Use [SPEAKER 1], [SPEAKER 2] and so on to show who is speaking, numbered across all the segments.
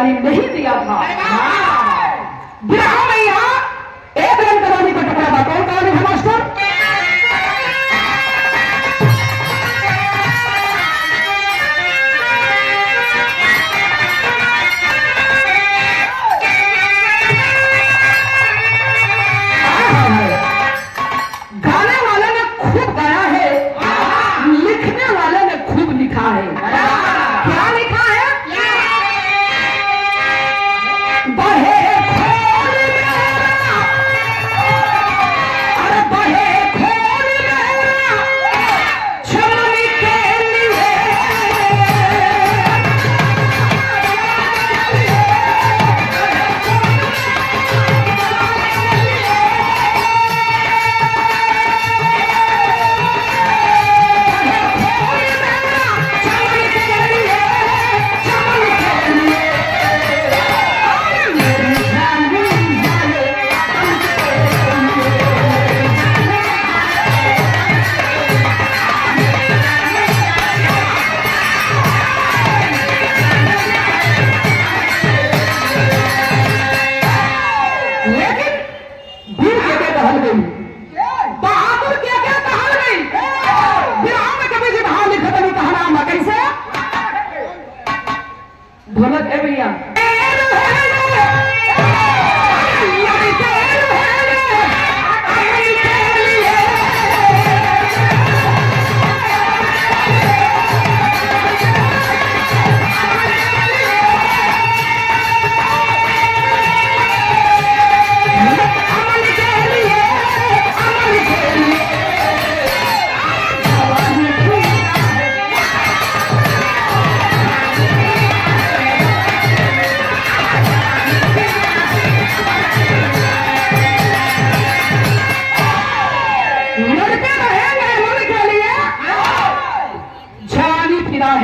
[SPEAKER 1] तालीम नहीं दिया था। बिरहा में यहाँ एक रंग कहानी का टुकड़ा बताओ, कहानी है मास्टर। गाने वाले ने खूब गाया है, लिखने वाले ने खूब लिखा है। क्या लिखा है? बहे खोल मेरा, अरे बहे खोल मेरा चमन के लिए, बहादुर क्या क्या कहा गई। बिरहा में कभी जी बहा लिखा नहीं कहना हम कैसे ढोलक है भैया।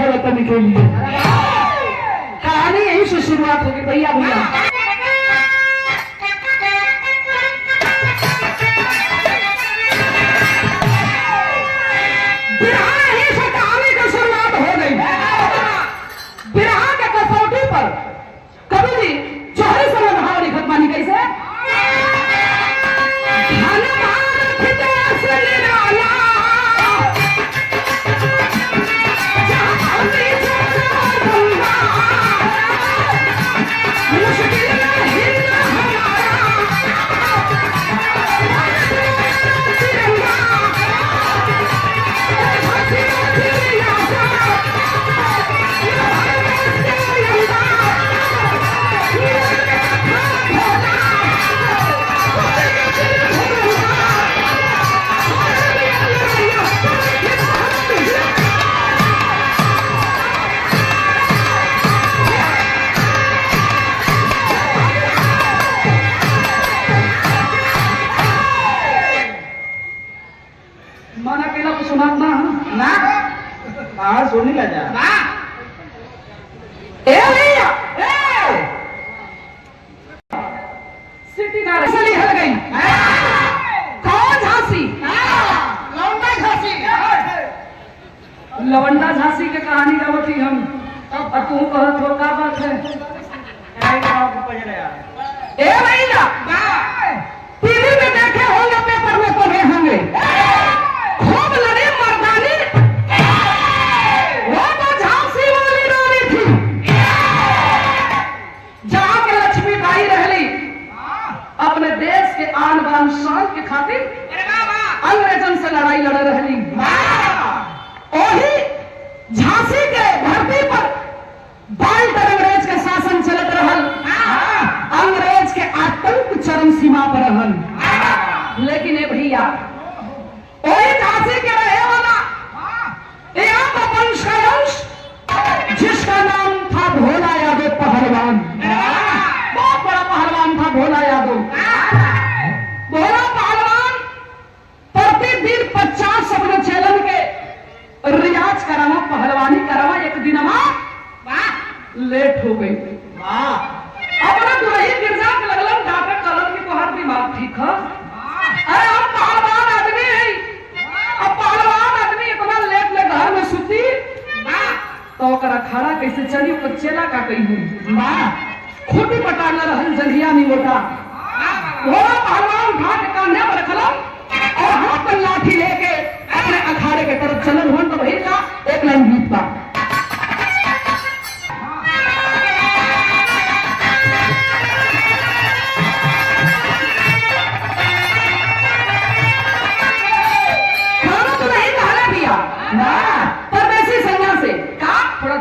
[SPEAKER 1] वतन के लिए कहानी यहीं से शुरुआत होगी भैया। भैया बिरहा यहीं से कहानी की शुरुआत हो गई। बिरहा के कसौटी पर कभी भी चौहरी समय भाव लिखत मानी कैसे माना केला को सुना ना हाँ सुनी ला जा ना ए भैया सिटी ना रसली हल गई कौन झांसी लवंडा झांसी लवंडा झांसी के कहानी गावती हम अब तू कहत हो का बात है ए भैया टीवी में देखे होंगे पेपर में पढ़े होंगे खूब लड़ी मर्दानी वो तो झांसी वाली रानी थी जहां के लक्ष्मीबाई रहली अपने देश के आन बान शान के खातिर अंग्रेजन से लड़ाई लड़ रहली। वही झांसी के धरती पर बाल तर अंग्रेज के शासन चलत रहल, अंग्रेज के आतंक चरम सीमा पर रहल। लेकिन ए भैया वही झांसी के रहे वाला एक वंश का वंश जिसका नाम था भोला यादव पहलवान, बहुत बड़ा पहलवान था भोला यादव। भोला पहलवान प्रतिदिन 50 अपने चैलन के रियाज करावा, पहलवानी करावा। एक दिन लेट हो गई अपना दुल्ही गिरजा के लगलन डॉक्टर कलम की तोहर दिमाग ठीक है। अरे हम पहलवान आदमी है, अब पहलवान आदमी इतना लेट ले घर में सुती तो खड़ा कैसे चली चेला का कही हुई खूटी पटाड़ना रहन जंघिया नहीं मोटा भोला पहलवान उठा के कांधे पर रखला और हाथ में लाठी लेके अपने अखाड़े के तरफ चलन हुन तो वही का एक लाइन गीत बा ना परदेसी संज्ञा से का थोड़ा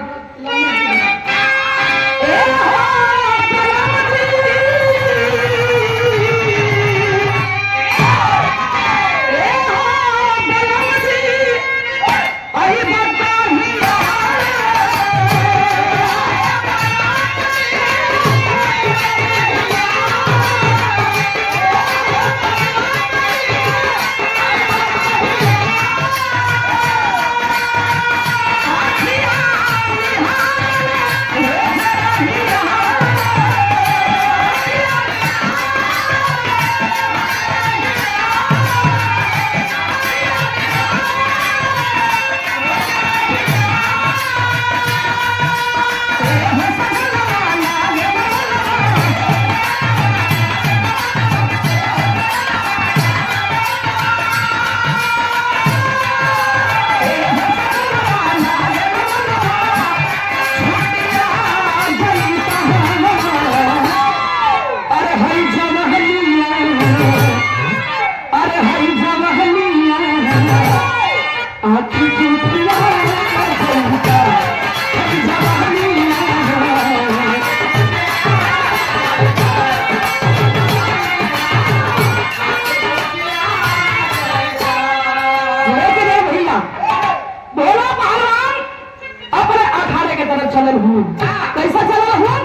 [SPEAKER 1] कैसा चला हुआ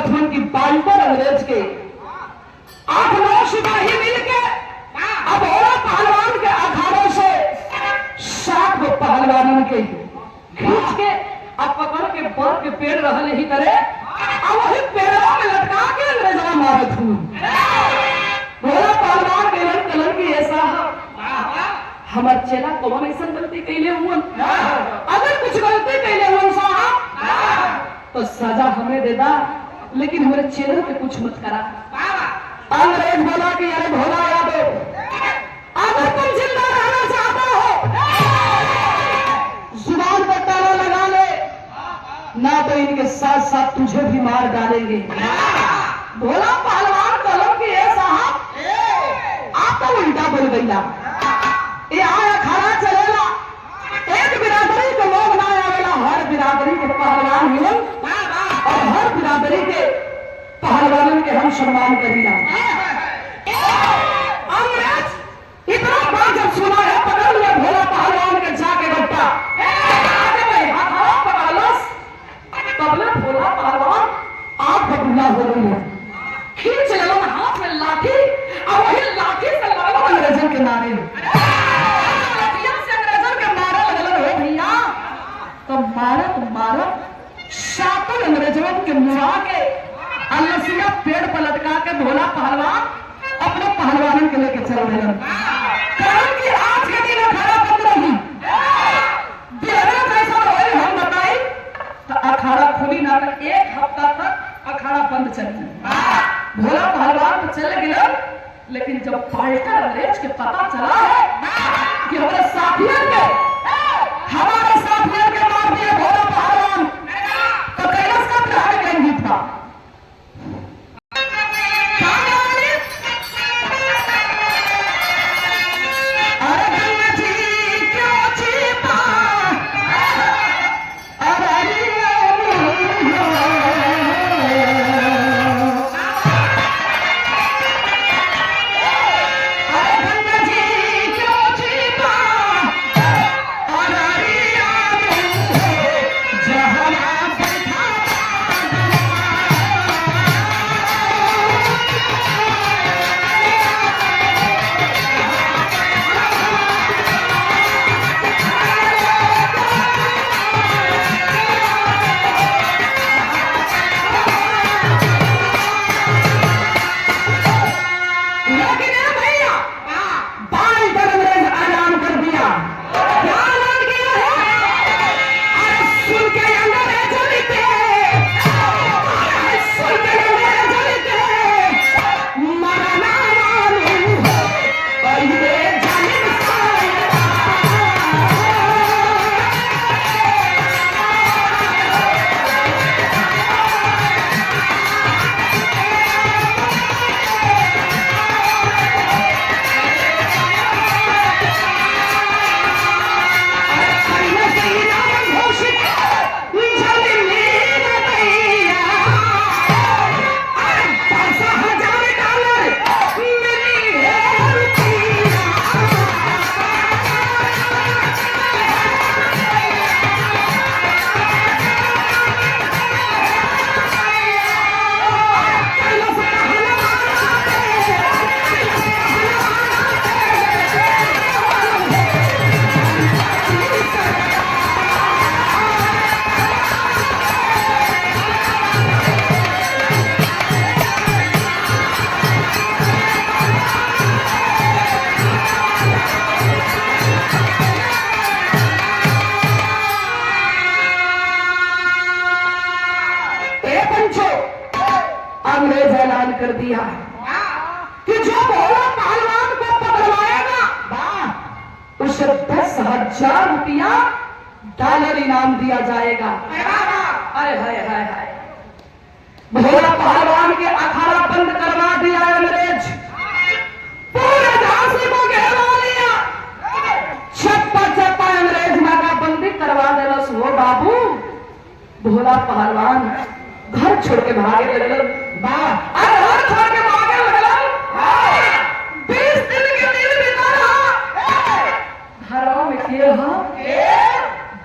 [SPEAKER 1] अंग्रेज के 8-9 सिपाही मिलके अब भोला पहलवान के अखाड़ों से 60 गो पहलवानों के खींच के अब पकड़ के बर के पेड़ रहल ही तरह अब वही पेड़ों में लटका के अंग्रेजवा मारत हूँ। भोला पहलवान के लन कलन की ऐसा हमार चेला कौन ऐसा गलती कैले हुआ अगर कुछ गलती कैले हुआ साहब तो सजा हमें दे दा लेकिन हमारे चेहरे पे कुछ मत करा। अंग्रेज बोला कि अरे भोला यादव अगर तुम जिंदा रहना चाहते हो जुबान पर ताला लगा ले ना तो इनके साथ साथ तुझे भी मार डालेंगे। भोला पहलवान कलम की है साहब आप तो उल्टा बोल गईला ये आया खड़ा चलेला एक बिरादरी के लोग ना आवेला हर बिरादरी के पहलवान मिलन और हर बिरादरी के पहलवानों के हम सम्मान करीला। अंग्रेज इतना बात जब सुना है पकड़ लिया भोला पहलवान के जाके गट्टा तबले भोला पहलवान आप बबूला हो गई है खींच ले हाथ में लाठी और वही लाठी से लगा अंग्रेजों के नारे अंग्रेजों के नारे लगल हो भैया तो मारत शातल अंग्रेजों के मुड़ा के अलसिया पेड़ पर लटका के भोला पहलवान अपने पहलवानों के लेके चल रहे कारण कि आज के दिन अखाड़ा बंद रही जैसा हम बताई तो अखाड़ा खुली ना एक हफ्ता तक अखाड़ा बंद चली। भोला पहलवान तो चले गए, लेकिन जब फाइटर अंग्रेज के पता चला है कि हमारे साथियों के मार दिए भोला पहलवान, तो कैलाश का प्रहार करेंगी था। अंग्रेज ऐलान कर दिया कि जो भोला पहलवान को पकड़वाएगा उसे 10,000 रुपया डॉलर इनाम दिया जाएगा। हाय हाय हाय हाय। भोला पहलवान के अखाड़ा बंद करवा दिया अंग्रेज, पूरे झांसी को घेरा लिया, छप्पा छप्पा अंग्रेज नाकाबंदी करवा देना। वो बाबू भोला पहलवान घर छोड़ के भागे लगल। घर छोड़ के भागे लगल। 20 दिन के दिन बिता रहा। घरों में किए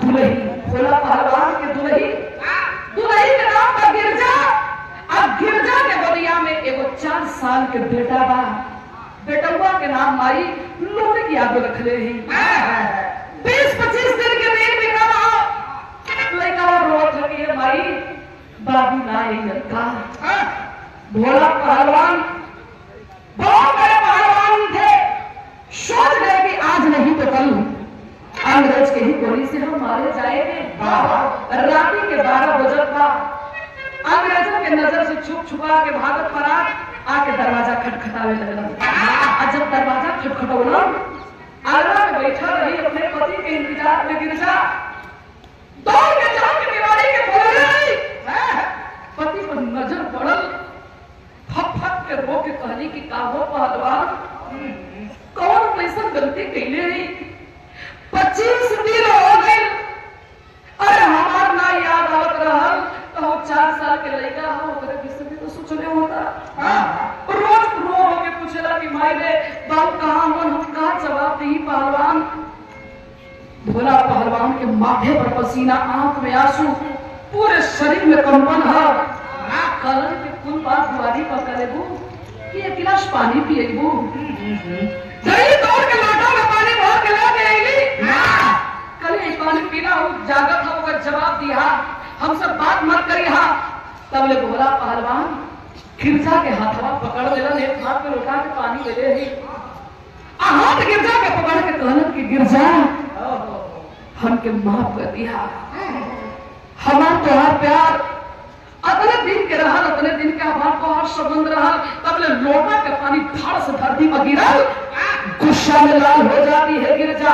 [SPEAKER 1] दुल्ही, भोला पहलवान के दुल्ही के नाम पर गिरजा। अब गिरजा के बलिया में एगो 4 साल के बेटा बा। बेटुआ के नाम माई लोटे की आगे रख ले ही। 20-25 दिन के दिन बिता रहा। लड़का रोत लगी है माई बाबू नहीं का। भोला पहलवान बहुत बड़े पहलवान थे, सोच गए कि आज नहीं तो कल अंग्रेज के ही गोली से हम मारे जाएंगे। रात्रि के 12 बजे था। अंग्रेजों के नजर से छुप छुपा के भागत फरार आके दरवाजा खटखटावे लगला। जब दरवाजा खटखटौला, आगरा में बैठा रही अपने पति के इंतजार में गिरजा दौड़ के जाके दीवारी के बोले रही। पति पर नजर पड़ल, फक फक के रो के कहली कि का हो पहलवान, कौन कैसा गलती कैले रही? 25 दिन हो गए। अरे हमार ना याद आवत रहल तो 4 साल के लड़का हो ओकरे विषय में तो सोचले होता। रोज रो रो के पूछेला कि माई रे बाप कहां मन, हम का जवाब दी? पहलवान भोला पहलवान के माथे पर पसीना, आंख में आंसू, पूरे शरीर में कंपन है। कलन के कुल बात दुआरी पर करेबू कि 1 गिलास पानी पिएबू। जल्दी दौड़ के लोटा में पानी भर के लेके आईली। कल एक पानी पीना हो, जागत हो का जवाब दिया, हम सब बात मत करिहा। तब ले भोला पहलवान गिरजा के हाथवा पकड़ लेलन, एक हाथ में लोटा के पानी ले ले ही। हाथ गिरजा के पकड़ के कहलन कि गिरजा हमके माफ कर दिया। हमार तोहार प्यार अतने दिन के रहल, अतने दिन के हमार को हर संबंध रहल, तबले लोटा के पानी धड़ से धरती पर गिरल, गुस्सा में लाल हो जाती है गिरजा।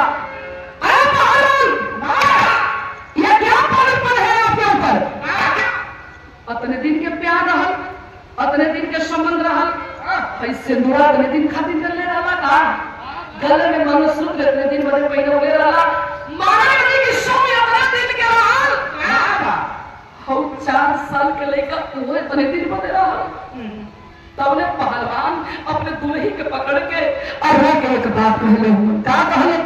[SPEAKER 1] अरे महाराज, ये क्या पागलपन है आपके ऊपर? अतने दिन के प्यार रहल, अतने दिन के संबंध रहल, ऐसे सिंदूरा अतने दिन खातिर कर ले रहा था, गले में मंगलसूत्र इतने दिन बड़े पहने हुए रहा, महाराज जी की समय अतने दिन के रहल, हम 4 साल के लेकर वो इतने दिन बदे रहा। तब ने पहलवान अपने दूल्हे के पकड़ के और एक बात कहले हूं, क्या कहले?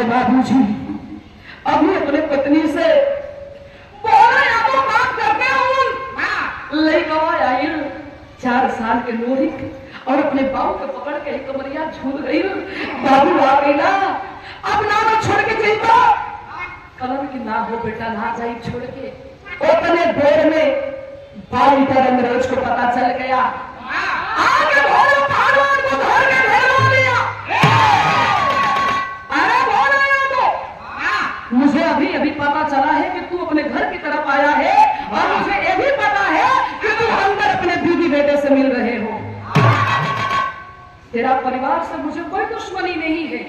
[SPEAKER 1] बाबूजी अभी अपने पत्नी से बोले या तो बात करते हूं, लेकर आयल 4 साल के लोरिक और अपने बाबू के पकड़ के कमरिया झूल गई। बाबू आ गई ना, अब ना तो छोड़ के चलता, कलम की ना हो बेटा, ना जाई छोड़ के। उतने देर में बाबू का अंग्रेज को पता चल गया, आगे भोले पहलवान को धर के भेजवा लिया। अरे बोले मुझे अभी अभी पता चला है कि तू अपने घर की तरफ आया है, और मुझे यह भी पता है कि तू अंदर अपने बीवी बेटे से मिल रहे हो। तेरा परिवार से मुझे कोई दुश्मनी नहीं है,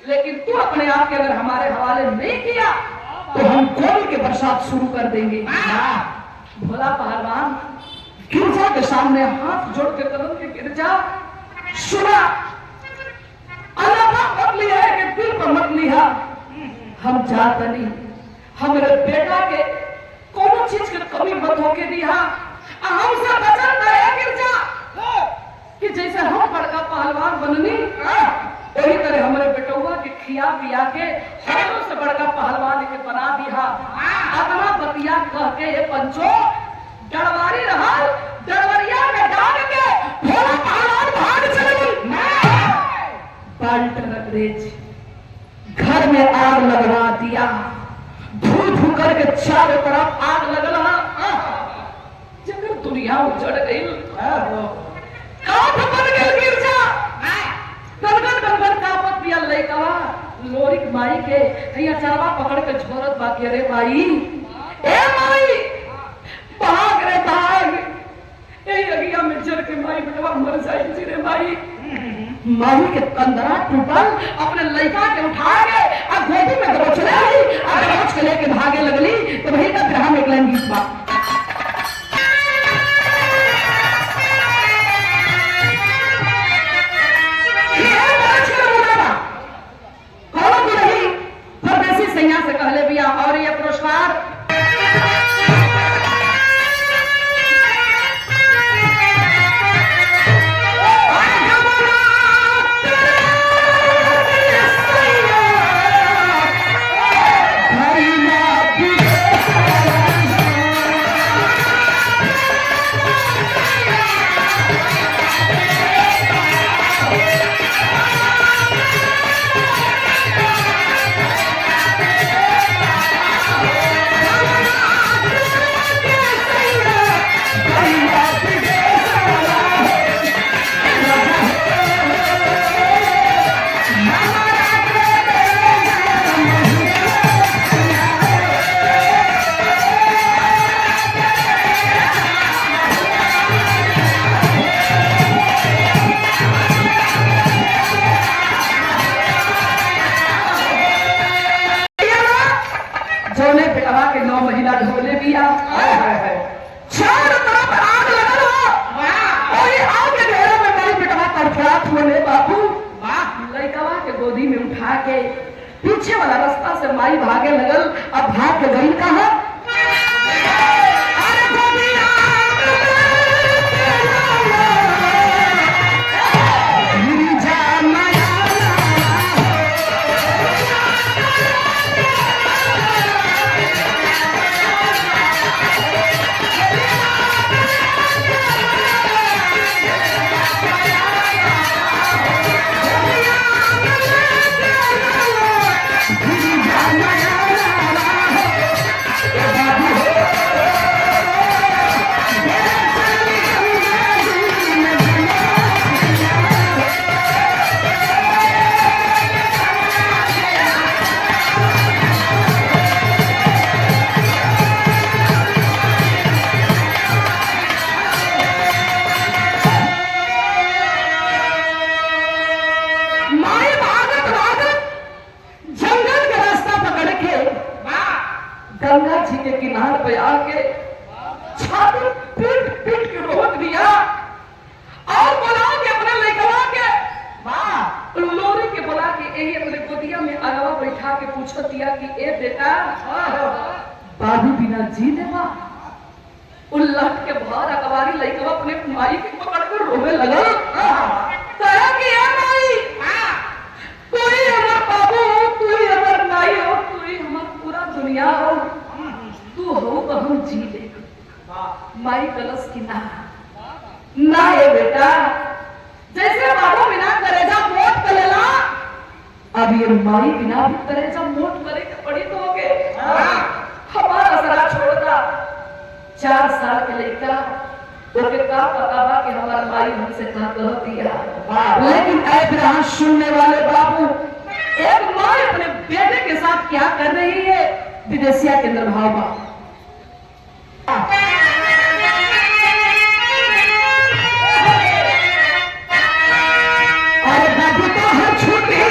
[SPEAKER 1] लेकिन तू अपने आप के अगर हमारे हवाले नहीं किया तो हम गोली के बरसात शुरू कर देंगे। भोला पहलवान गिरजा के सामने हाथ जोड़ के कदम के गिरजा, सुना अल्लाह मत लिया है कि दिल पर मत लिया, हम जात नहीं, हमारे बेटा के कोनो चीज के कमी मत होके दिया, हमसे बचल रहे गिरजा, कि जैसे हम बड़का पहलवान बननी वही तरह हमारे बेटुआ के खिया पिया के हमरों से बड़का पहलवान के बना दिया। अपना बतिया कह के ये पंचो डरवारी रहा, डरवरिया में डाल के भोला पहलवान भाग चले। बाल्ट रगरेज घर में आग लगवा दिया, धू धू करके चारों तरफ आग लगला, जब दुनिया उजड़ गई, काठ बन गई गिरजा, गनगन गनगन कापत पिया लइकवा लोरिक माई के हैया चरवा पकड़ के झोरत बाकी। रे माई, ए माई, भाग रे भाग, ए अगिया में जर के माई बेटवा मर जाई जी रे माई। माई के कंदरा टूटल, अपने लइका के उठा के आ गोदी में दबोच ले आई, आ दबोच के लेके भागे लगली। तो वही का ग्रह में एक गीत बा, सैया से कहले बिया। और ये पुरस्कार लगा के 9 महीना ढोले बिया। चारों तरफ आग लगल हो और ये आग के घेरे में मेरी बेटवा तड़फड़ात होने बाबू लड़कवा के गोदी में उठा के पीछे वाला रास्ता से माई भागे लगल। अब भाग के गई कहां? गंगा जी के किनारे पे आके छाती पीट पीट के रोक दिया और बुला के अपने लड़कवा के लोरी के बुला के यही अपने गोदिया में अगवा बैठा के पूछो दिया कि ए बेटा बाबू बिना जी देवा। उल्लट के बाहर अगवारी लड़कवा अपने माई के पकड़ कर रोने लगा। कहा कि ए माई कोई हमार बाबू हो, कोई हमार माई हो, कोई हमार पूरा दुनिया हो, तू हो तो हम जी ले। माई कलश की ना ये बेटा जैसे बाबू बिना करेजा मोट कर लेला अब ये माई बिना भी करेजा मोट करे के पड़ी तो हो गए। हमारा सरा छोड़ता 4 साल के लड़का ओके का पता बा कि हमारा माई हमसे कहा कह दिया। लेकिन ऐ सुनने वाले बाबू एक माँ अपने बेटे के साथ क्या कर रही है विदेशिया के अंदर भाव बा। और बाबू तो हर छूटी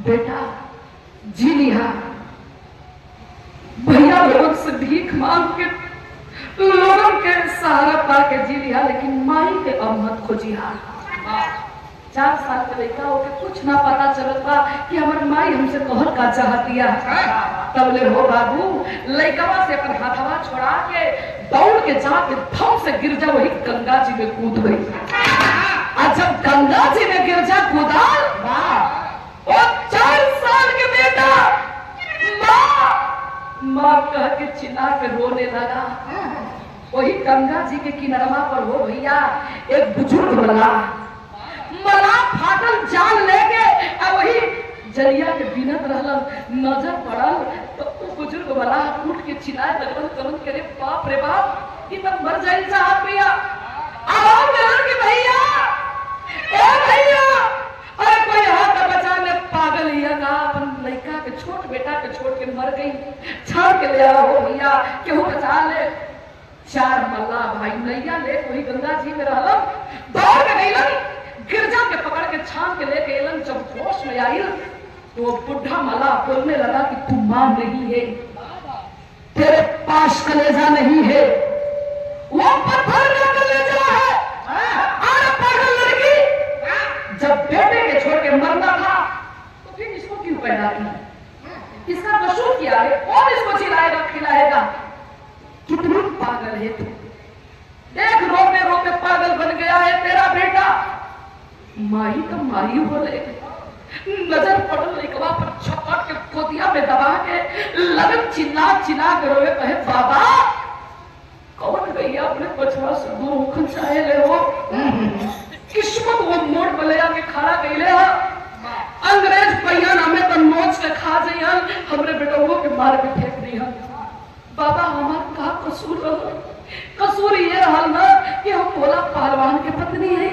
[SPEAKER 1] बेटा जी लिया भैया लोग से भीख मांग के लोगों के सहारा पा के जी लिया, लेकिन माई के अब मत खोजिया। 4 साल के लड़का होके कुछ ना पता चलता कि हमारे माई हमसे कहर का चाहतिया। तब ले हो बाबू लड़कवा से अपन हाथवा छोड़ा के दौड़ के जाके धम से गिर जा वही गंगा जी में कूद गई। और जब गंगा जी में गिर जा कूदा और 4 साल के बेटा माँ कह के चिल्ला के रोने लगा। वही गंगा जी के किनारा पर हो भैया एक बुजुर्ग मला फाटल जान लेके वही जरिया के बिनत रहल नजर पड़ल तो बुजुर्ग मला उठ के चिल्लाए लगल तुरंत करे बाप रे बाप ये तब मर जाए साहब भैया आओ के भैया ए भैया अरे कोई हाथ बचा ले पागल हिया का अपन लड़का के छोट बेटा के छोड़ के मर गई छाड़ के ले आओ भैया केहू बचा ले। 4 मल्ला भाई नैया ले वही गंगा जी में रहलन दौड़ के गईलन गिरजा के पकड़ के छान के लेके एलन। जब होश में आई तो बुढ़ा मला बोलने लगा कि तू मां नहीं है, तेरे पास कलेजा नहीं है, वो पत्थर का कलेजा है। अरे पागल लड़की जब बेटे के छोड़ के मरना था तो फिर इसको क्यों पैदा की? इसका कसूर क्या है? कौन इसको चिल्लाएगा खिलाएगा? कितनी रहे थे। देख रोते रोते पागल बन गया है तेरा बेटा। माई तो माई बोले, नजर पड़ल लइकवा पर छपट के पोतिया में दबा के लगन चिल्ला चिल्ला के रोए, कहे बाबा कौन गैया अपने बचवा से दूर होकर चाहे ले हो। किस्मत वो मोड़ बलया के खड़ा कैले है। अंग्रेज पैया में तो नोच के खा जइहन, हमरे बेटवो के मार के फेंक दिहन। बाबा हमार का कसूर रहा? कसूर ये रहल ना कि हम भोला पहलवान के पत्नी है।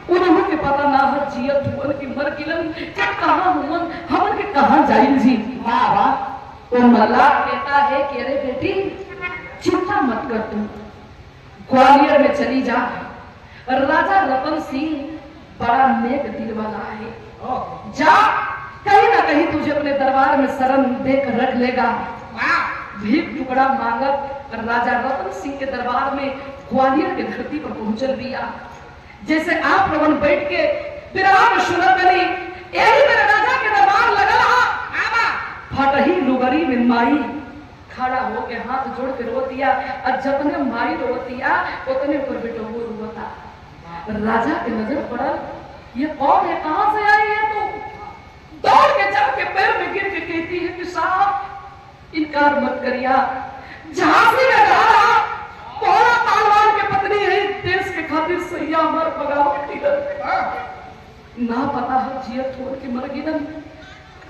[SPEAKER 1] उन्होंने के पता ना हर जियत हुवन की मर गिलन क्या कहां हुवन, हमन के कहां जाइल जी। बाबा वो मल्ला कहता है कि अरे बेटी चिंता मत कर, तुम ग्वालियर में चली जा। राजा रतन सिंह बड़ा नेक दिल वाला है, जा कहीं ना कहीं तुझे अपने दरबार में शरण देकर रख लेगा। भीख टुकड़ा मांगत राजा रतन सिंह के दरबार में ग्वालियर के धरती पर पहुंचल बिया। जैसे आप लोगन बैठ के विराम सुनत बनी, यही मेरे राजा के दरबार लगल हा। फटही लुगरी में माई खड़ा हो के हाथ जोड़ के रो दिया, और जतने माई रोतिया उतने ऊपर बेटो वो रोता। राजा के नजर पड़ल, ये कौन है, कहां से आई है तू? दौड़ के चढ़ के पैर में गिर के कहती है कि साहब इनकार मत करिया, झांसी में रहा भोला पहलवान के पत्नी है, देश के खातिर सैया मर बगावत ना पता है जियत छोड़ के मर गिरन।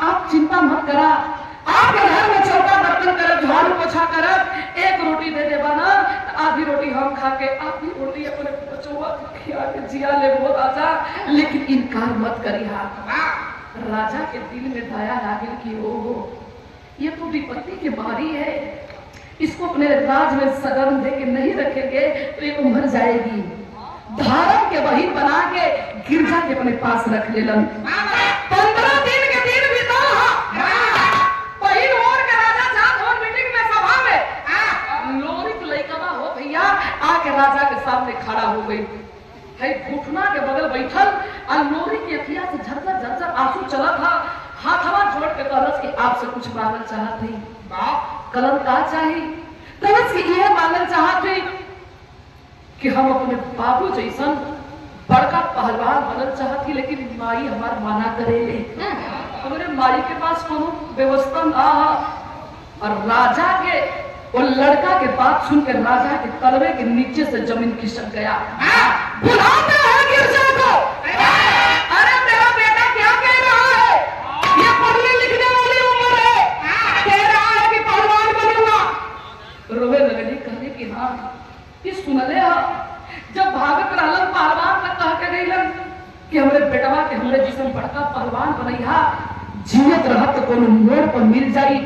[SPEAKER 1] आप चिंता मत करा, आपके घर में चौका बर्तन करब, झाड़ू पोछा करब, एक रोटी दे देबा ना, आधी रोटी हम खा के आधी रोटी अपने बचवा खिया के जिया ले वो राजा। लेकिन इनकार मत करिहा। राजा के दिल में दया लागिल कि ओहो ये तो विपत्ति की बारी है, इसको अपने राज में सगन दे के नहीं रखेंगे तो ये मर जाएगी। धारण के वही बना के गिरजा के अपने पास रख लेलन। 15 दिन के दिन बीता, पहिल ओर के राजा जात हो मीटिंग में सभा में, लोरी के लइकवा हो भैया आके राजा के सामने खड़ा हो गई है, घुटना के बगल बैठल और लोरी की अखिया से झरझर झरझर आंसू चला था। हाथवा जोड़ के कलश की आपसे कुछ मांगल चाहत थी। कलम का चाहिए? कलश की यह मांगल चाहत थी कि हम अपने बाबू जैसन बड़का पहलवान बनल चाहती, लेकिन माई हमार माना करेले। हमारे माई के पास कोनो व्यवस्था ना। और राजा के वो लड़का के बात सुनकर राजा के तलवे के नीचे से जमीन खिसक गया। बुलाते हैं गिरजा को, अरे मेरा बेटा क्या कह रहा है? ये पढ़ने लिखने वाली उम्र है, कह रहा है कि पहलवान बनूंगा। रोवे लगली, कहने की हाँ ये सुनले हा। जब भागत रहलन पहलवान तक कह के गईलन कि हमरे बेटवा के हमरे जिसम बड़का पहलवान बनैहा, जीवित रहत तो कोनो मोड़ पर मिल जाई,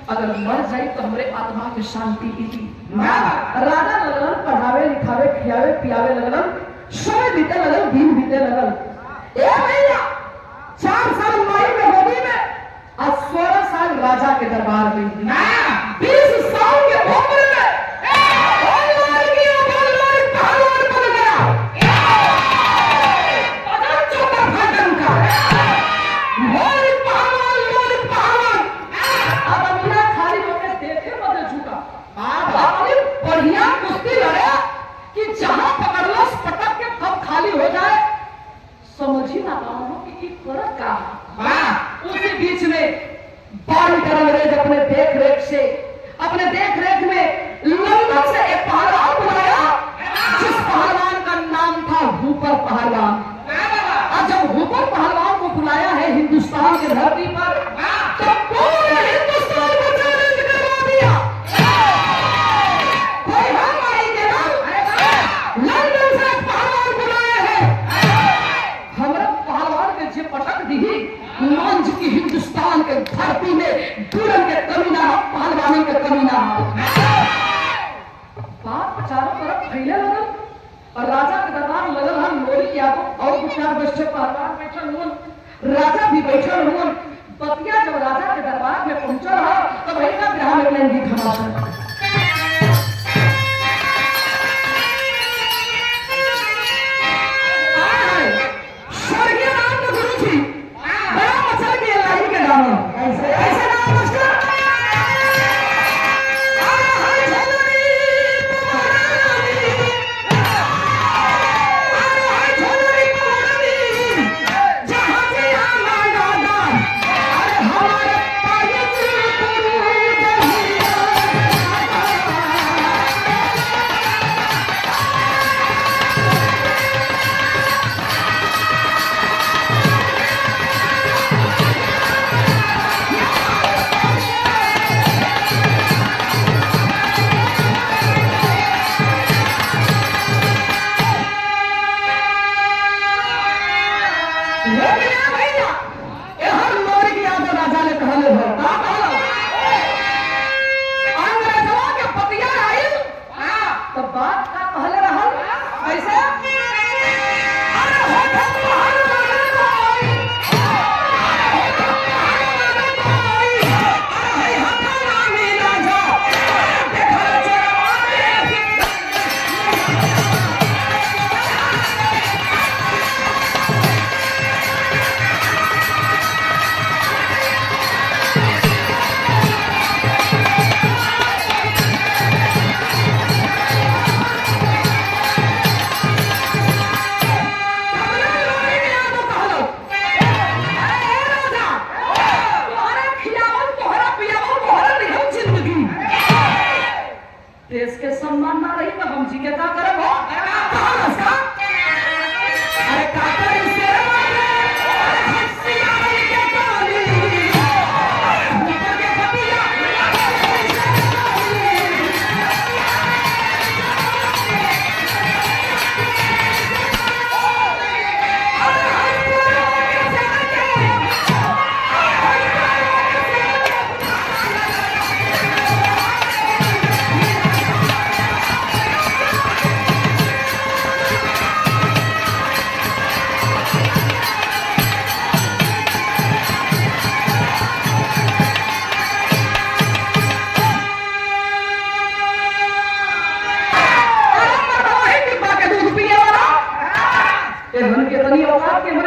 [SPEAKER 1] अगर मर जाई तो हमरे आत्मा के शांति मिली। राजा लगलन पढ़ावे लिखावे खियावे पियावे लगलन, समय बीते लगल, दिन बीते लगल। ए भैया 4 साल माई में होली में और 16 साल राजा के दरबार में, 20 साल के उम्र में समझ ही ना पाऊं कि फर्क का। उसी बीच में बाल कर अंग्रेज अपने देख रेख में लंदन से एक पहलवान बुलाया, जिस पहलवान का नाम था हुपर पहलवान। और जब हुपर पहलवान को बुलाया है हिंदुस्तान की धरती पर, तो पूरे हिंदुस्तान को चैलेंज करवा दिया। कोई हम आई के नाम लंदन से पहलवान बुलाए हैं, हमारा पहलवान के जे पटक दी मंच की हिंदुस्तान के धरती में दुल्हन के कमी ना, पहलवानी के कमी ना। बात चारों तरफ फैले लगल और राजा के दरबार लगल हम लोरी के आगो और 2-4 बच्चे पहलवान बैठल हुन, राजा भी बैठल हुन। बतिया जब राजा के दरबार में पहुंचल है तब वही का विराम में लेंगी घमासान। ऐसे नाम तो बात का कहले रहल कैसे अरे होठा तोहर लगल कोई होठा तोहर लगल कोई अरे हथा ना मिला जा देखल चोरवा देश के सम्मान ना रही तो हम जी के का करब हो कहां रस्ता अरे का करे से अरे हंसिया के काली ऊपर के कपिया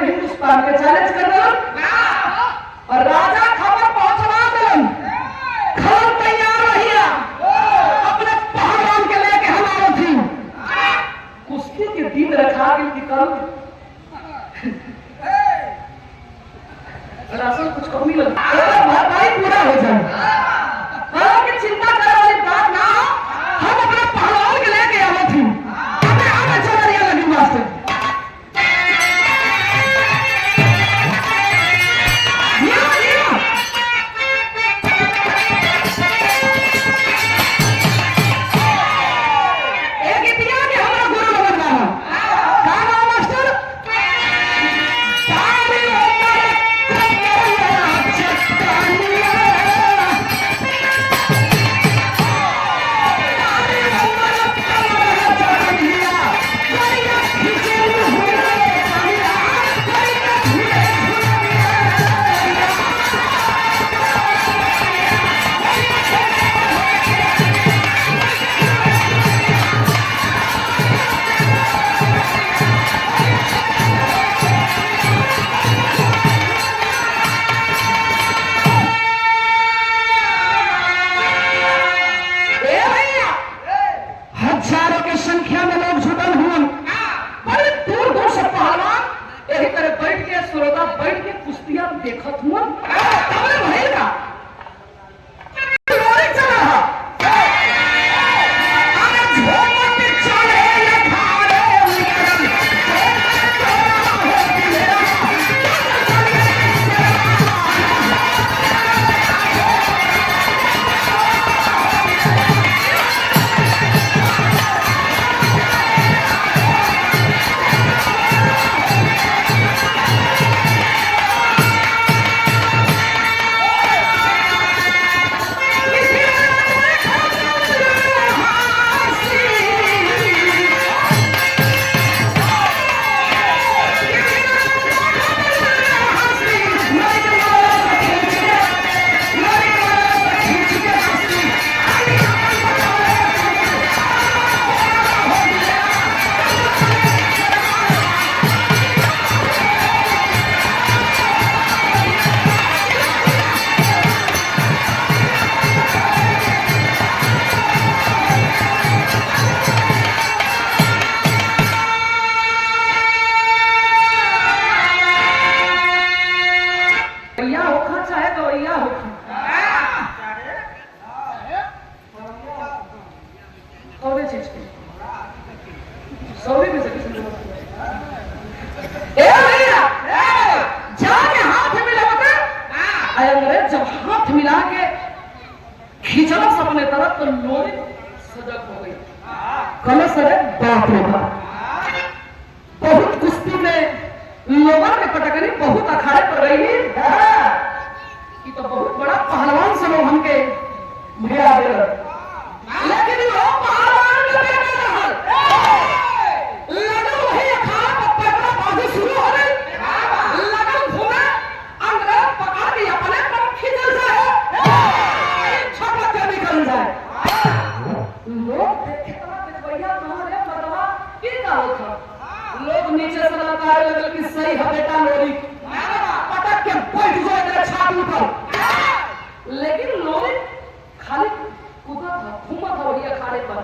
[SPEAKER 1] हिंदुस्तान के चैलेंज कर दलन और राजा खबर पहुंचवा दलन खबर तैयार रहिया अपने पहलवान के लेके हम आवत थी कुश्ती के दिन रखा गई कि कल राशन कुछ कमी लग भरपाई पूरा हो जाए कि चिंता करे वाली बात ना हम अपने पहलवान के लेके आवत थी अपने आगे चल रही लगी मास्टर देखत हुआ तबले भइलगा लोरी चला अरे झोमट चले लखारे मिला के खींचना अपने तरफ तो लोरी सजग हो गई कल सरे बाप रे बाप बहुत कुश्ती में लोगों के पटकनी बहुत अखाड़े पर रही कि तो बहुत बड़ा पहलवान से लोग हमके भिड़ा दे लेकिन वो पहलवान के बेटा खेतवा के भैया कहां रे मरवा की का होता लोग नीचे से ललकारे लगल कि सही है बेटा लोरी पटक के बैठ जाए तेरे छाती पर लेकिन लोरी खाली कूदा था घूमा था वही अखाड़े पर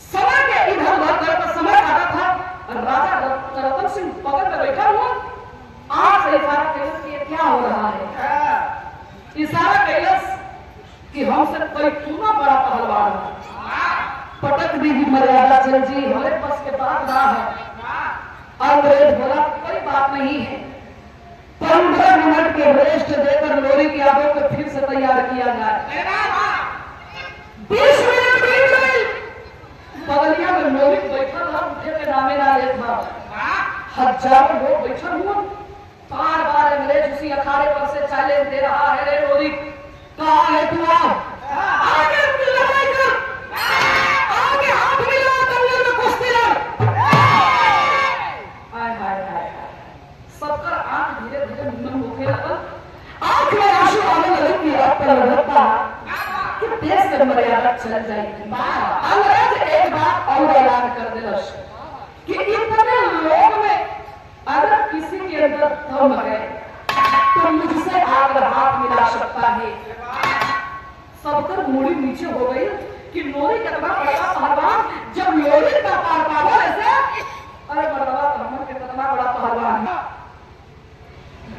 [SPEAKER 1] समय के इधर उधर करता समय काटा था राजा रतन सिंह बगल में बैठा हुआ आंख से इशारा किया कि ये क्या हो रहा है इशारा किया कि हमसे कोई क्यों बड़ा पहलवान पटक दी ही मर्यादा चल जी हमारे बस के बात ना है अंग्रेज बोला कोई बात नहीं है 15 मिनट के रेस्ट देकर लोरी की आगों को फिर से तैयार किया जाए 20 मिनट बीत गए बगलिया में लोरी बैठा था उठे के नामे ना ले था हजारों लोग बैठा हुआ बार बार अंग्रेज उसी अखाड़े पर से चैलेंज दे रहा है रे लोरी कहाँ है तू आगे तू लड़ाई कर आगे हाथ मिला दंगल में कुश्ती लड़ हाय हाय हाय सबका आंख धीरे धीरे नम होने लगा आंख में आंसू आने लगे कि अब तो लगता कि देश की मर्यादा चल जाएगी अंग्रेज एक बात और ऐलान कर दिया कि इतने लोग में अगर किसी के अंदर दम है तो मुझसे आकर हाथ मिला सकता है सबकर मुड़ी नीचे हो गई कि लोरी कितना बड़ा पहलवान जब लोरी का पार ऐसे अरे बड़ा हमर के कितना बड़ा पहलवान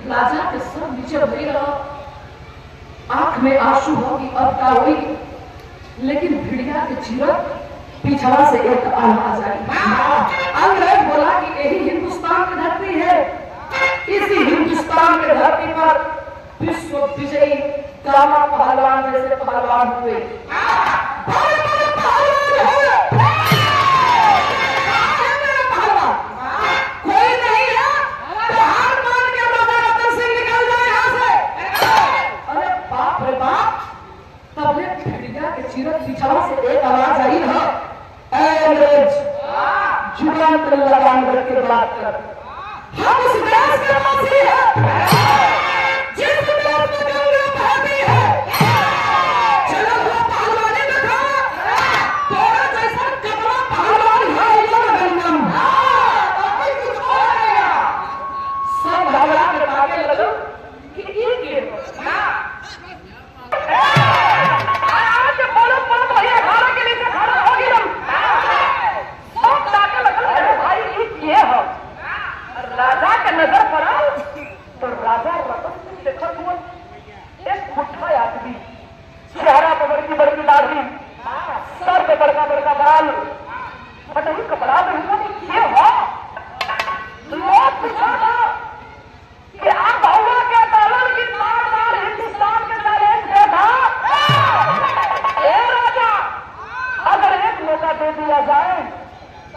[SPEAKER 1] राजा के सब नीचे भरी रहा आंख में आंसू होगी अब क्या हुई लेकिन भिड़िया के चीरक पिछड़ा से एक आवाज आई अंग्रेज बोला कि यही हिंदुस्तान की धरती है इसी हिंदुस्तान की धरती पर विश्व विजयी कामा पहलवान जैसे पहलवान हुए कोई नहीं है तो हार मान के राजा रतन सिंह निकल जाए यहाँ से अरे बाप रे बाप तब भिड़िया के चीरक पिछड़ा से एक आवाज आई है अंग्रेज जुबान पर लगाम रख के बात कर हम उस देश के वासी हैं जिस देश में गंगा बहती है चलो वो पहलवानी दिखा तेरा जैसा कितना पहलवान है ये गंगम सब घबरा के भागे लगे कि ये गेम राजा के नजर पड़ा तो राजा रतन सिंह देखा हुआ एक पुट्ठा आदमी चेहरा पर बड़ी दाढ़ी सर पे बड़का बाल फटही कपड़ा में हुआ ये हो लोग पूछा कि आप हुआ क्या डॉलर की बार हिंदुस्तान के चैलेंज दे था ए राजा अगर एक मौका दे दिया जाए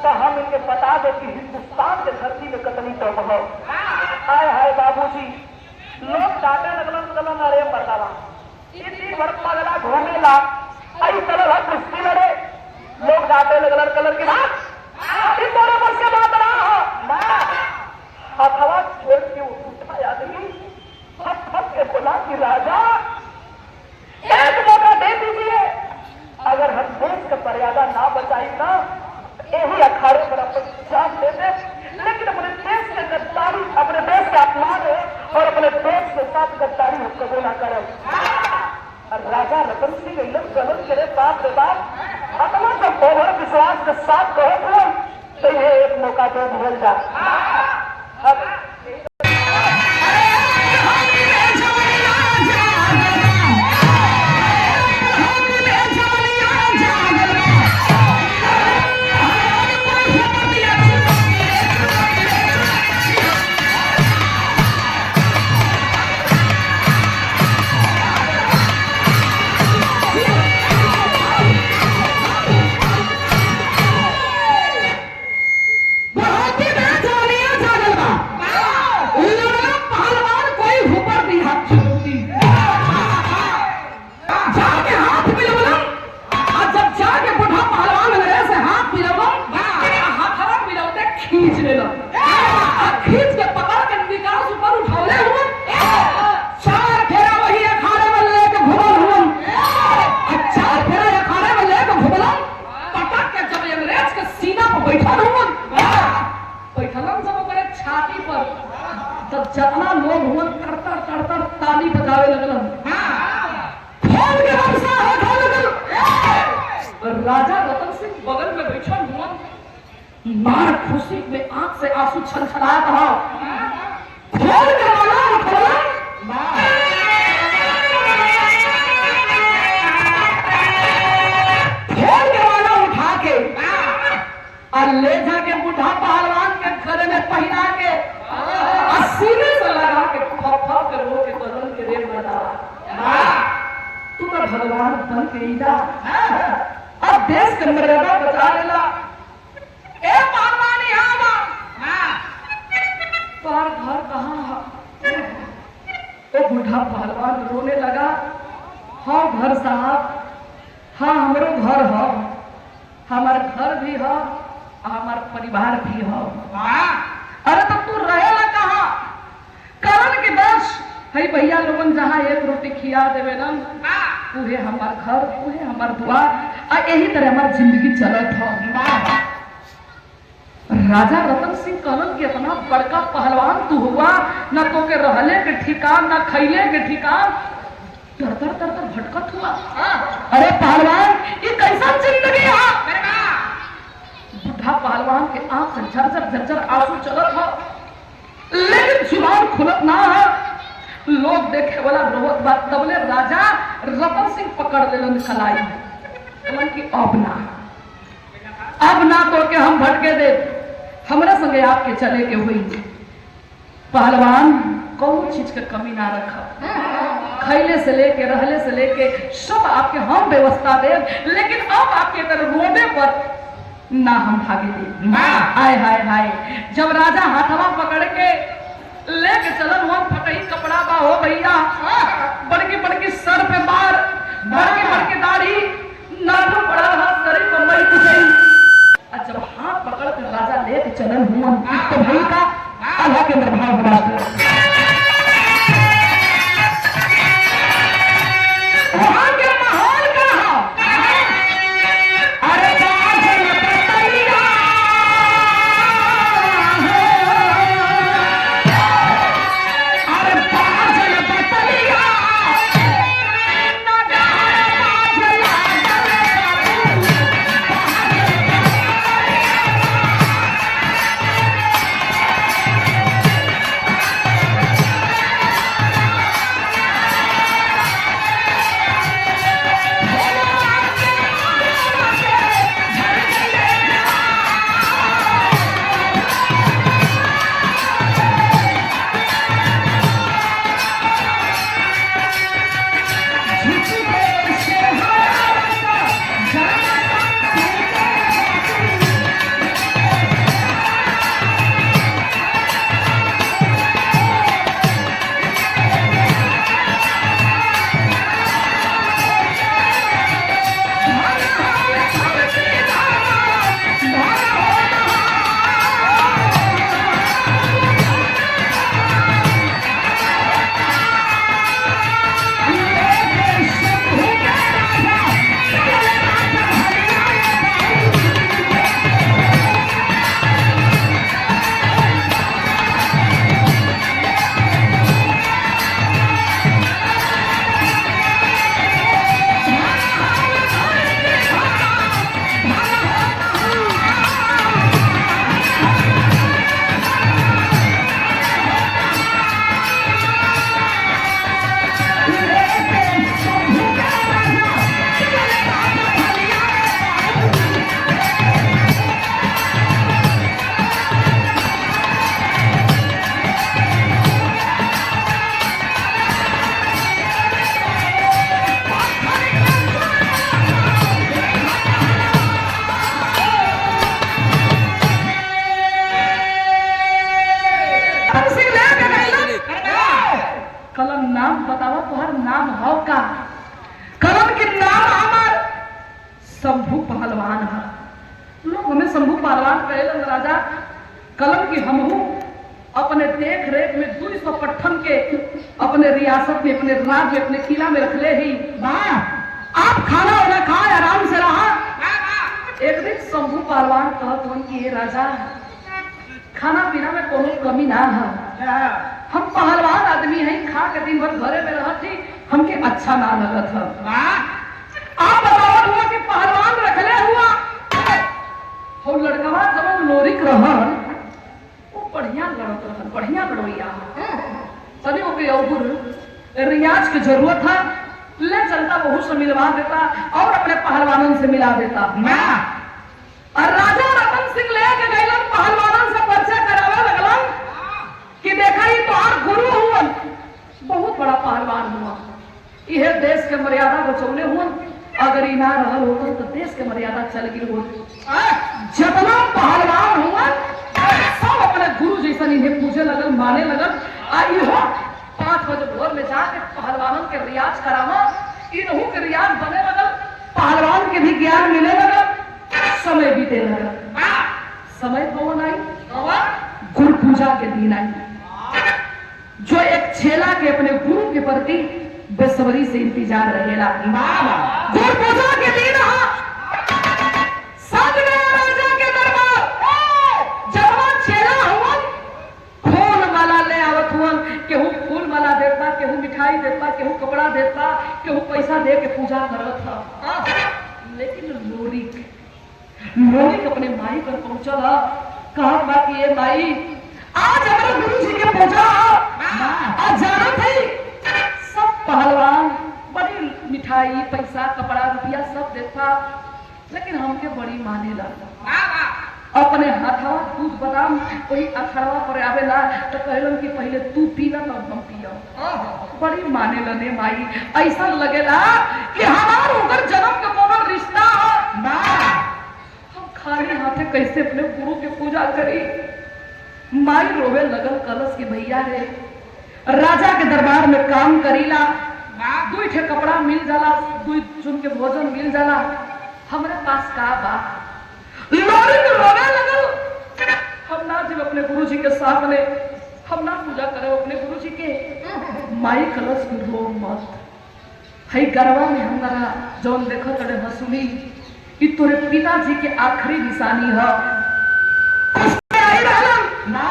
[SPEAKER 1] तो हम इनके बता दो कि हिंदुस्तान के धरती में कितनी तोड़ हो हाय हाय बाबूजी लोग डांटे लगलन अरे बतावा इतनी भर पगला घूमेला आई तरह कुश्ती लड़े लोग डांटे लगलन कलर की बात इन दोनों वर्ष के बात रहा हथवा छोड़ के उठा आदमी हथ के बोला कि राजा एक मौका दे दीजिए अगर हम देश का मर्यादा ना बचाई ना यही अखाड़े पर अपनी जान दे दे लेकिन अपने देश के गद्दारी अपने देश के अपमान है और अपने देश के साथ गद्दारी हम कबूल ना करें और राजा रतन सिंह एकदम गलत करे बाप रे बाप अपना जब ओवर विश्वास के साथ कहो तो ये एक मौका दे दिया जा बहुत ही के सीना पर बैठा रहूं बैठलन सब ओकरे छाती पर तो जितना लोग हुआ तरतर तरतर ताली बजावे लगलन खोल के वर्षा होने लगल। राजा रतन सिंह बगल में बैठल हुआ मार खुशी में आंख से आंसू छलछलात रहा खोल के माला खोला खोल के माला उठा के और ले जाके बूढ़ा पहलवान के घरे में पहना के सीने से लगा के फप कर रो के बदन के रेल बना तू तो भगवान बन के ईदा अब देश के मर्यादा बचा लेला ए पहलवानी आवा पर घर कहाँ है वो बूढ़ा पहलवान रोने लगा हाँ घर साहब हाँ हमरो घर है हमार घर भी है हमार परिवार भी है अरे तो तू रहेला कहाँ करण के दस है भैया लोगन जहाँ एक रोटी खिया देवे ना उहे हमार घर उहे हमार द्वार और यही तरह हमार जिंदगी चलत है। राजा रतन सिंह कहलन कि इतना बड़का पहलवान तू हुआ न तो के रहले के ठिकान न खैले के ठिकान तर तर तर तर भटकत हुआ अरे पहलवान ये कैसा जिंदगी है बुढ़ा पहलवान के आंख से झरझर झरझर आंसू चलत हो लेकिन जुबान खुलत ना है लोग देखे वाला रोहत बात तबले राजा रतन सिंह पकड़ लेलन कलाई कहलन कि अब ना तो के हम भटके दे हमरा संगे आपके चले के हुई पहलवान कौन चीज के कमी ना रखा खैले से लेके रहले से लेके सब आपके हम व्यवस्था दे लेकिन अब आपके तरह रोडे पर ना हम भागे दे हाय हाय हाय जब राजा हाथवा पकड़ के लेके चलन वहां फटही कपड़ा बा हो भैया बड़की सर पे बार बड़की दाढ़ी नाखून पड़ा रहा शरीर पर मई कुछ और जब हाथ पकड़ कर राजा लेके चलन हुआ तो भाई का अल्लाह के प्रभाव बना वहां के माहौल का अरे नाम बतावा तुम्हार नाम हो का करण के नाम हमार शंभू पहलवान है लोग हमें शंभू पहलवान कहलन राजा कलम की हमहू अपने देख रेख में 200 पट्ठन के अपने रियासत में अपने राज्य अपने किला में रख ले ही आप खाना वाला खाए आराम से रहा एक दिन शंभू पहलवान कहत हन कि ये राजा खाना पीना में कोनो कमी ना है, हम पहलवान आदमी हैं, खा के दिन भर घरे में रहत थी, हमके अच्छा ना लगत है। आप बतावत हुआ कि पहलवान रखले हुआ हो लड़कवा जब लोरिक रहन वो बढ़िया लड़त रहन, बढ़िया लड़वैया तभी ओके अवगुर रियाज की जरूरत है, ले चलता बहू से मिलवा देता और अपने पहलवानों से मिला देता। और राजा रतन सिंह ले के गइलन पहलवानों से परिचय करावे लगलन कि देखा ही तो और गुरु हुआ, बहुत बड़ा पहलवान हुआ, यह देश के मर्यादा बचौले हुआ, अगर ही ना रहल होता तो देश के मर्यादा चल गई होती। जितना पहलवान हुआ सब अपने गुरु जैसा इन्हें पूजे लगल, माने लगल। आई हो 5 बजे भोर में जाके पहलवानों के रियाज करावा, इन्हों के रियाज बने लगल, पहलवान के भी ज्ञान मिले लगल, समय बीते लगल। समय कौन आई? गुरु पूजा के दिन आई, जो एक छेला के अपने गुरु के प्रति बेसब्री से इंतजार रहेला। गुरु पूजा के दिन सज गया राजा के दरबार, जब छेला हुआ फूल माला ले आवत हुआ, केहू फूल माला देता, केहू मिठाई देता, केहू कपड़ा देता, केहू पैसा दे के पूजा करत था। लेकिन लोरिक अपने माई पर पहुंचल, कहा बा कि ये माई आज हमारे गुरु जी के पूजा आज जानत है, सब पहलवान बड़ी मिठाई पैसा कपड़ा रुपया सब देता, लेकिन हमके बड़ी माने लगा, अपने हाथवा दूध बादाम वही अखड़वा पर आवेला तो कहलन कि पहले तू पीला तब हम पियो, बड़ी माने लने माई, ऐसा लगेला कि हमार उधर जन्म के कोनो रिश्ता ना, हम खाली हाथे कैसे अपने गुरु के पूजा करी। माई रोवे लगल, कलश की भैया रे राजा के दरबार में काम करीला, 2 ठे कपड़ा मिल जाला, 2 चुन के भोजन मिल जाला, हमारे पास का बा? लोरिक रोवे लगल, हम ना जब अपने गुरु जी के सामने हम ना पूजा करे अपने गुरु जी के। माई कलश की रो मत, हई गरबा में हमारा जौन देखो तड़े हंसुली कि तोरे पिताजी के आखिरी निशानी है, ना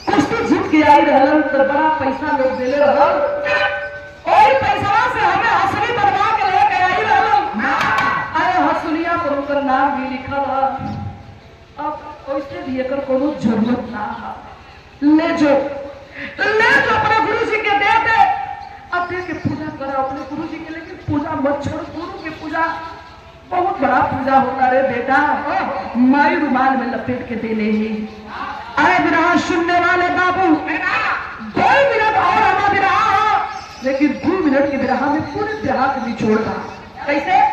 [SPEAKER 1] कुश्ती जीत के आई रहलन तो बड़ा पैसा लोग देले रहल, और पैसा से हमें हंसली बनवा के लेके आई रहलन, अरे हंसुलिया पर उनकर नाम भी लिखल है, अब वैसे भी एकर कोनो जरूरत ना है, ले जो अपने गुरु जी के दे दे, अब दे के पूजा करा अपने गुरु जी के, लेकिन पूजा मत छोड़, गुरु की पूजा बहुत बड़ा पूजा होता रे बेटा। माई रुमाल में लपेट के दे ले ही, अरे विराह सुनने वाले बाबू 2 मिनट और हमारा विराह, लेकिन 2 मिनट के विराह में पूरे विराह को निचोड़ना कैसे?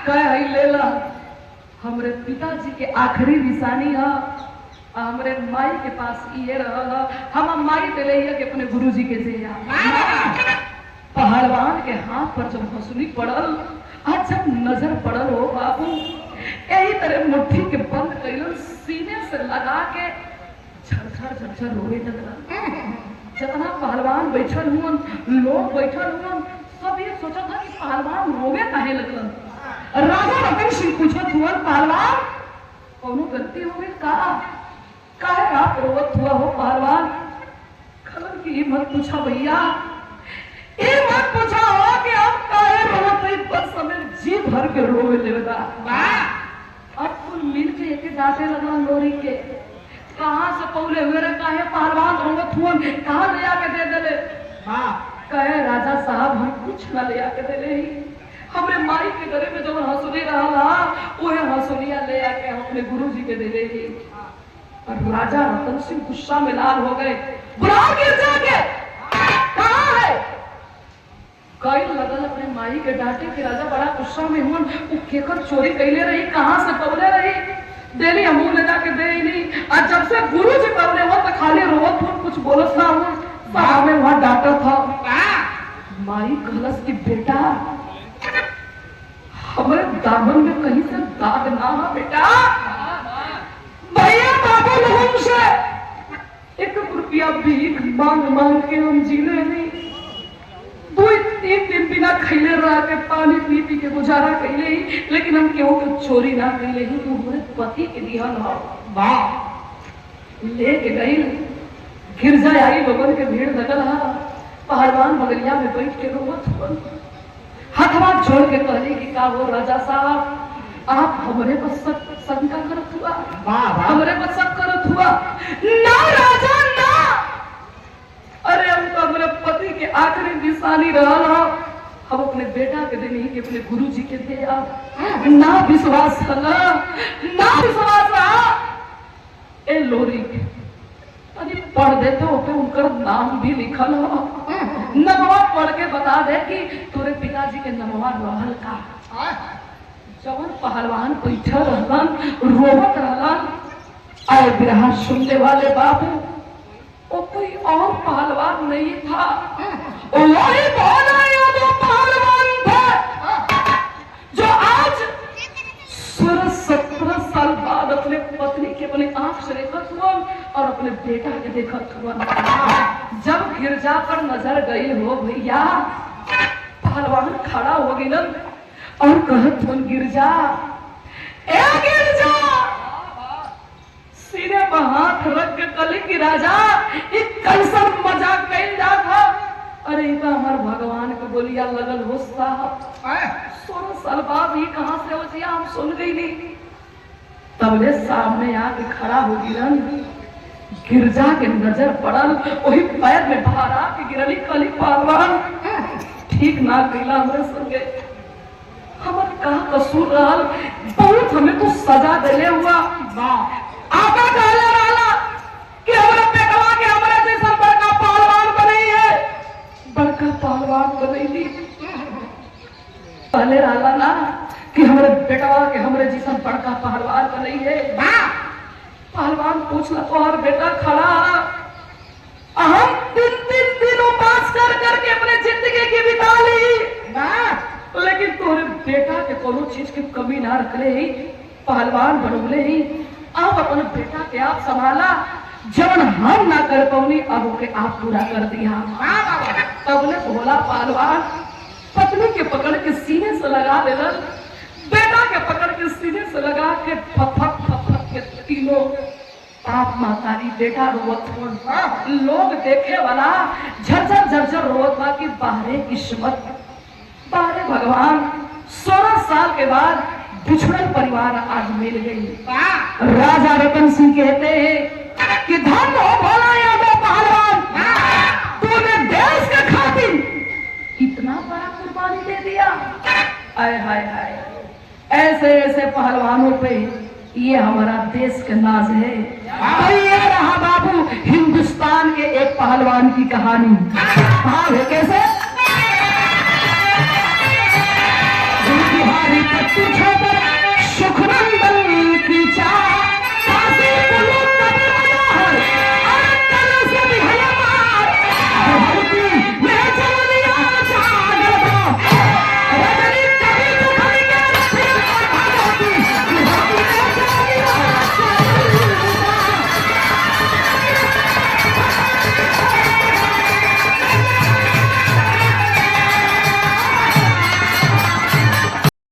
[SPEAKER 1] कह लेला हमरे पिताजी के आखिरी निशानी है। हमरे माई के पास ये रहा हम माई पे ले के अपने गुरुजी के दे पहलवान के हाथ पर जब हंसुली पड़ल आज जब नजर पड़ल हो बाबू यही तरह मुट्ठी के बंद कैलन सीने से लगा के झरझर झरझर रोए लगला। जितना पहलवान बैठल हुन लोग बैठल हुन सब ये सोचा था कि पहलवान रोवे काहे लगलन। राजा रतन सिंह पूछत हुआ पहलवान कोनो गलती हो गई का काहे आप रोवत हुआ हो पहलवान। खलन की मत पूछा भैया ये मत पूछा हो कि आप काहे रोवत है बस हमें जी भर के रोवे लेगा। अब कुल मिल के एक जाते लगा लोरी के कहां से पौले हुए रे काहे पहलवान रोवत हुआ कहां ले आके दे देले। कहे राजा साहब हम कुछ ना ले आके देले ही हमरे माई के घरे में जब हंसुली रहा ओहे हंसुलिया ले आके हम अपने गुरुजी के दे ही। और राजा रतन सिंह गुस्सा में लाल हो गए बुलाओ गिरजा के कहां है। कई लगल अपने माई के डांटे कि राजा बड़ा गुस्सा में हुआ वो केकर चोरी कैले रही कहां से पवले रही देली हमू ले जाके दे नहीं। और जब से गुरुजी पवले हो तो खाली रोवत हो कुछ बोलत ना हो साहब में वहां डांटा था। माई कहलस की बेटा हमारे दामन में कहीं से दाग ना हो बेटा भैया बाबू लोगों से 1 रुपया भीख मांग मांग के हम जीने नहीं 2-3 दिन बिना खैले रह के पानी पी पी के गुजारा कैले ही लेकिन हम केहू के चोरी ना कैले ही तो हमारे पति के दिहन हो लेके गई गिरजा आई लोगन के भीड़ लगल हा पहलवान बगलिया में बैठ के रोवत हुआ हथवा जोड़ के कहले कि का हो राजा साहब आप हमरे पर शंका करत हुआ हमरे पर शक करत हुआ ना राजा ना अरे हम तो हमरे पति के आखिरी निशानी रहल हम अपने बेटा के देने ही के अपने गुरुजी के दे ना विश्वास ना विश्वास रहा ए लोरी अरे पढ़ देते हो पे उनका नाम भी लिखल हो नमवा पढ़ के बता दे कि तोरे पिताजी के नमवा रहल का। जवन पहलवान बैठल रहलन रोवत रहलन आए बिरहा सुनने वाले बाबू वो कोई और पहलवान नहीं था वही बोला जो पहलवान था जो आज 16-17 साल बाद अपने पत्नी के अपने आंख से देखत हुआ और अपने बेटा के देखत हुआ। जब गिरजा पर नजर गई हो भैया पहलवान खड़ा हो गया और कहत हुआ गिरजा ए गिरजा सीने पर हाथ रख के कली की राजा एक कैसन मजाक कैल जात था। अरे इतना हमारे भगवान को बोलिया लगल हो साहब 16 साल बाद ही कहां से हो जिया हम सुन गई नहीं। तबले सामने आके खड़ा हो गिरन गिरजा के नजर पड़ल वही पैर में भारा के गिरली कली पहलवान ठीक ना कैला हमरे संगे हमर का कसूर रहल बहुत हमें तो सजा देले हुआ आका कहले रहला कि हमरे पेटवा के हमरे जैसा बड़का पहलवान बनई है बड़का पहलवान बनईली पहले रहला ना कि हमरे बेटवा के हमरे जैसा बड़का पहलवान बनई है। पहलवान पूछला और बेटा खड़ा हम 3 दिन उपास कर करके अपने जिंदगी की बिता ली लेकिन तोरे बेटा के कोनो चीज की कमी ना रखले ही पहलवान बनौले ही आप अपने बेटा के आप संभाला जब हम ना कर पौनी अब के आप पूरा कर दिया। तब ने भोला पहलवान पत्नी के पकड़ के सीने से लगा देना बेटा के पकड़ के सीने से लगा के फफक फफक के तीनों आप मातारी बेटा रोवत हो लोग देखे वाला झरझर झरझर रोवत बा कि बाहरे किस्मत बाहरे भगवान 16 साल के बाद बिछड़ल परिवार आज मिल गई। राजा रतन सिंह कहते हैं कि धन हो भोला यादव पहलवान तूने देश के खातिर इतना बड़ा कुर्बानी दे दिया। आय हाय हाय ऐसे ऐसे पहलवानों पे ये हमारा देश का नाज है। तो ये रहा बाबू हिंदुस्तान के एक पहलवान की कहानी। हाँ कैसे